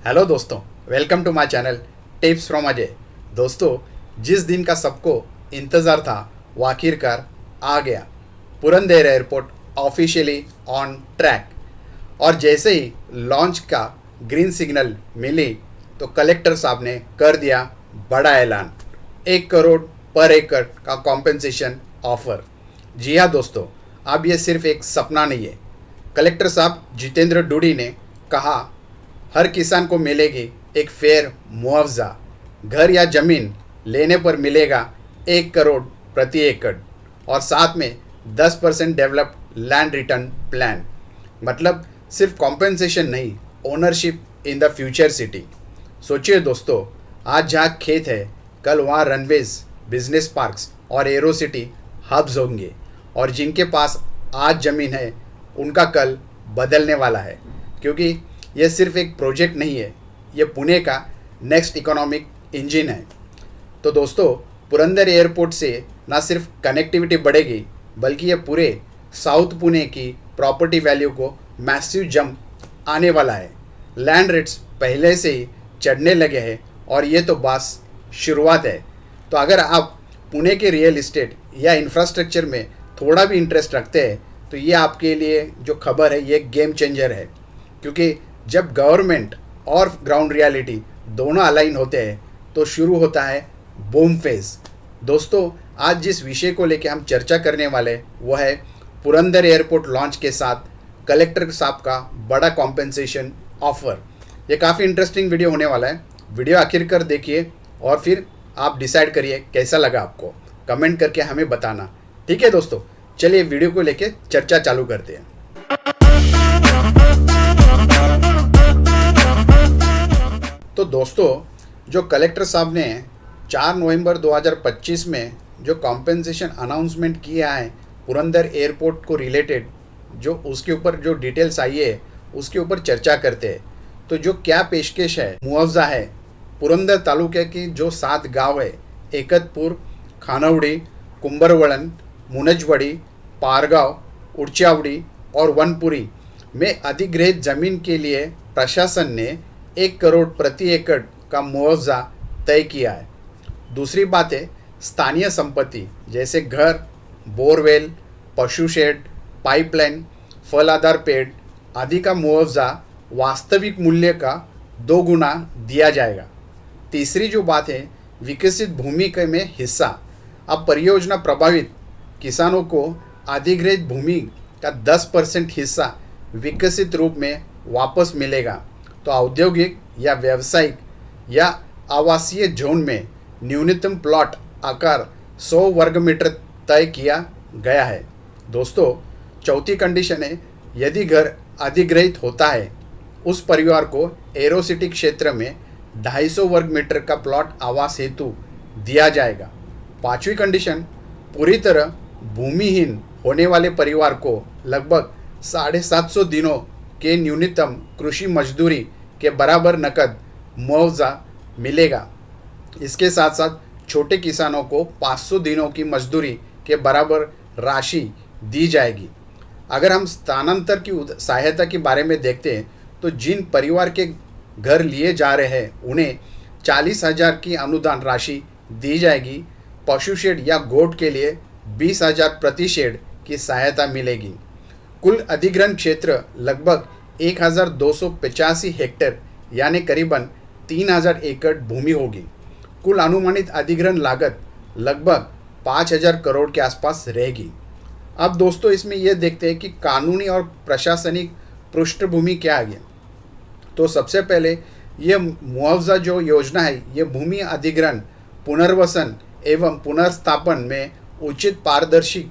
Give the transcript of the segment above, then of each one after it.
Hello दोस्तों, welcome to my channel tips from Ajay. दोस्तों, जिस दिन का सबको इंतज़ार था वो आखिरकार आ गया। Purandar airport officially on track. और जैसे ही लॉन्च का ग्रीन सिग्नल मिली तो कलेक्टर साहब ने कर दिया बड़ा ऐलान, 1 करोड़ पर एकड़ का कॉम्पेंसेशन ऑफर। जी हाँ दोस्तों, अब ये सिर्फ एक सपना नहीं है। कलेक्टर साहब जितेंद्र डूडी ने कहा, हर किसान को मिलेगी एक फेयर मुआवजा। घर या ज़मीन लेने पर मिलेगा 1 करोड़ प्रति एकड़ और साथ में 10% डेवलप्ड लैंड रिटर्न प्लान। मतलब सिर्फ कॉम्पेंसेशन नहीं, ownership in the future city. सोचिए दोस्तों, आज जहाँ खेत है कल वहाँ रनवेज, बिजनेस पार्क्स और एरो सिटी हब्स होंगे। और जिनके पास आज ज़मीन है उनका कल बदलने वाला है, क्योंकि ये सिर्फ एक प्रोजेक्ट नहीं है, ये पुणे का नेक्स्ट इकोनॉमिक इंजन है। तो दोस्तों, पुरंदर एयरपोर्ट से ना सिर्फ कनेक्टिविटी बढ़ेगी बल्कि ये पूरे साउथ पुणे की प्रॉपर्टी वैल्यू को मैसिव जंप आने वाला है। लैंड रेट्स पहले से ही चढ़ने लगे हैं और ये तो बस शुरुआत है। तो अगर आप पुणे के रियल इस्टेट या इंफ्रास्ट्रक्चर में थोड़ा भी इंटरेस्ट रखते हैं तो ये आपके लिए जो खबर है ये गेम चेंजर है, क्योंकि जब गवर्नमेंट और ग्राउंड रियलिटी दोनों अलाइन होते हैं तो शुरू होता है बूम फेज। दोस्तों, आज जिस विषय को लेकर हम चर्चा करने वाले वो है पुरंदर एयरपोर्ट लॉन्च के साथ कलेक्टर साहब का बड़ा कॉम्पेंसेशन ऑफर। ये काफ़ी इंटरेस्टिंग वीडियो होने वाला है। वीडियो आखिर कर देखिए और फिर आप डिसाइड करिए कैसा लगा आपको। कमेंट करके हमें बताना, ठीक है दोस्तों। चलिए वीडियो को लेके चर्चा चालू करते हैं। तो दोस्तों, जो कलेक्टर साहब ने 4 नवंबर 2025 में जो कॉम्पेंसेशन अनाउंसमेंट किया है पुरंदर एयरपोर्ट को रिलेटेड, जो उसके ऊपर जो डिटेल्स आई है उसके ऊपर चर्चा करते हैं। तो जो क्या पेशकश है, मुआवजा है पुरंदर तालुके की जो 7 गांव है, एकतपुर, खानवड़ी, कुंभरवळन, मुनजवड़ी, पारगांव, उड़चावड़ी और वनपुरी में अधिग्रहित जमीन के लिए प्रशासन ने 1 करोड़ प्रति एकड़ का मुआवजा तय किया है। दूसरी बात है, स्थानीय संपत्ति जैसे घर, बोरवेल, पशु शेड, पाइपलाइन, फल आधार पेड़ आदि का मुआवजा वास्तविक मूल्य का 2 गुना दिया जाएगा। तीसरी जो बात है, विकसित भूमि में हिस्सा। अब परियोजना प्रभावित किसानों को अधिग्रहित भूमि का 10% हिस्सा विकसित रूप में वापस मिलेगा। तो औद्योगिक या व्यावसायिक या आवासीय जोन में न्यूनतम प्लॉट आकार 100 वर्ग मीटर तय किया गया है। दोस्तों, चौथी कंडीशन है, यदि घर अधिग्रहित होता है उस परिवार को एरो सिटी क्षेत्र में 250 वर्ग मीटर का प्लॉट आवास हेतु दिया जाएगा। पांचवी कंडीशन, पूरी तरह भूमिहीन होने वाले परिवार को लगभग 750 दिनों के न्यूनतम कृषि मजदूरी के बराबर नकद मुआवजा मिलेगा। इसके साथ साथ छोटे किसानों को 500 दिनों की मजदूरी के बराबर राशि दी जाएगी। अगर हम स्थानांतर की सहायता के बारे में देखते हैं तो जिन परिवार के घर लिए जा रहे हैं उन्हें 40,000 की अनुदान राशि दी जाएगी। पशु शेड या गोट के लिए 20,000 प्रति शेड की सहायता मिलेगी। कुल अधिग्रहण क्षेत्र लगभग 1,285 हेक्टेयर यानी करीबन 3,000 एकड़ भूमि होगी। कुल अनुमानित अधिग्रहण लागत लगभग 5,000 करोड़ के आसपास रहेगी। अब दोस्तों, इसमें यह देखते हैं कि कानूनी और प्रशासनिक पृष्ठभूमि क्या है। तो सबसे पहले ये मुआवजा जो योजना है ये भूमि अधिग्रहण, पुनर्वसन एवं पुनर्स्थापन में उचित पारदर्शी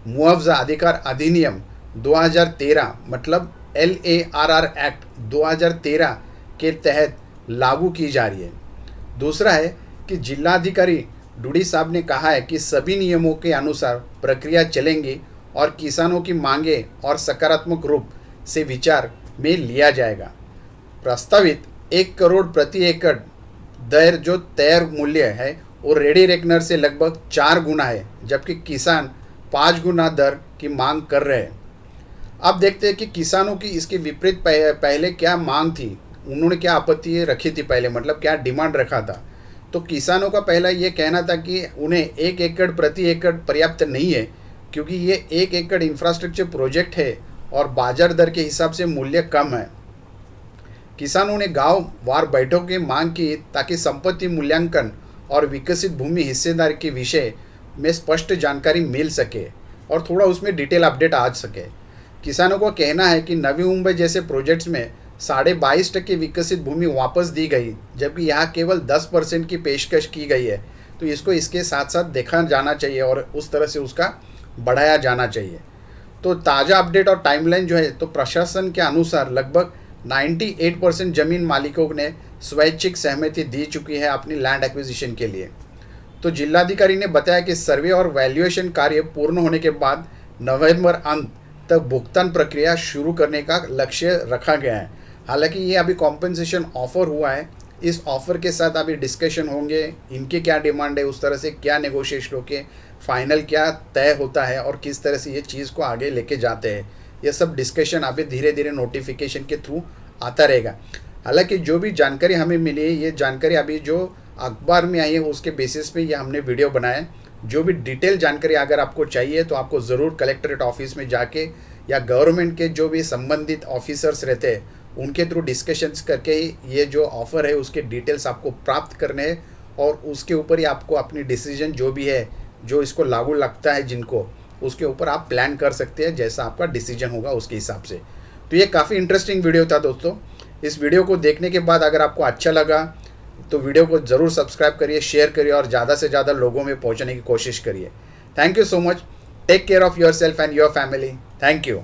मुआवजा अधिकार अधिनियम 2013 मतलब LARR एक्ट 2013 के तहत लागू की जा रही है। दूसरा है कि जिलाधिकारी डूडी साहब ने कहा है कि सभी नियमों के अनुसार प्रक्रिया चलेंगी और किसानों की मांगे और सकारात्मक रूप से विचार में लिया जाएगा। प्रस्तावित 1 करोड़ प्रति एकड़ दर जो तय मूल्य है वो रेडी रेकनर से लगभग 4 गुना है, जबकि किसान 5 गुना दर की मांग कर रहे हैं। अब देखते हैं कि किसानों की इसके विपरीत पहले क्या मांग थी। उन्होंने क्या आपत्ति रखी थी पहले, मतलब क्या डिमांड रखा था। तो किसानों का पहला ये कहना था कि उन्हें 1 एकड़ प्रति एकड़ पर्याप्त नहीं है, क्योंकि ये 1 एकड़ इंफ्रास्ट्रक्चर प्रोजेक्ट है और बाजार दर के हिसाब से मूल्य कम है। किसानों ने गांव वार बैठकों की मांग की ताकि संपत्ति मूल्यांकन और विकसित भूमि हिस्सेदारी के विषय में स्पष्ट जानकारी मिल सके और थोड़ा उसमें डिटेल अपडेट आ सके। किसानों का कहना है कि नवी मुंबई जैसे प्रोजेक्ट्स में 22.5% विकसित भूमि वापस दी गई, जबकि यहाँ केवल 10% की पेशकश की गई है। तो इसको इसके साथ साथ देखा जाना चाहिए और उस तरह से उसका बढ़ाया जाना चाहिए। तो ताज़ा अपडेट और टाइमलाइन जो है, तो प्रशासन के अनुसार लगभग 98% ज़मीन मालिकों ने स्वैच्छिक सहमति दी चुकी है अपनी लैंड एक्विजिशन के लिए। तो जिलाधिकारी ने बताया कि सर्वे और वैल्यूएशन कार्य पूर्ण होने के बाद नवंबर अंत तक भुगतान प्रक्रिया शुरू करने का लक्ष्य रखा गया है। हालांकि ये अभी कॉम्पेंसेशन ऑफर हुआ है, इस ऑफ़र के साथ अभी डिस्कशन होंगे, इनके क्या डिमांड है, उस तरह से क्या नेगोशिएशन होके फाइनल क्या तय होता है और किस तरह से ये चीज़ को आगे लेके जाते हैं, ये सब डिस्कशन अभी धीरे धीरे नोटिफिकेशन के थ्रू आता रहेगा। हालांकि जो भी जानकारी हमें मिली है, ये जानकारी अभी जो अखबार में आई है उसके बेसिस पे ये हमने वीडियो बनाया है। जो भी डिटेल जानकारी अगर आपको चाहिए तो आपको ज़रूर कलेक्ट्रेट ऑफिस में जाके या गवर्नमेंट के जो भी संबंधित ऑफिसर्स रहते हैं उनके थ्रू डिस्कशंस करके ही ये जो ऑफ़र है उसके डिटेल्स आपको प्राप्त करने हैं और उसके ऊपर ही आपको अपनी डिसीजन जो भी है, जो इसको लागू लगता है जिनको, उसके ऊपर आप प्लान कर सकते हैं जैसा आपका डिसीजन होगा उसके हिसाब से। तो ये काफ़ी इंटरेस्टिंग वीडियो था दोस्तों। इस वीडियो को देखने के बाद अगर आपको अच्छा लगा तो वीडियो को ज़रूर सब्सक्राइब करिए, शेयर करिए और ज़्यादा से ज़्यादा लोगों में पहुंचने की कोशिश करिए। Thank you so much. Take care of yourself and your family. Thank you.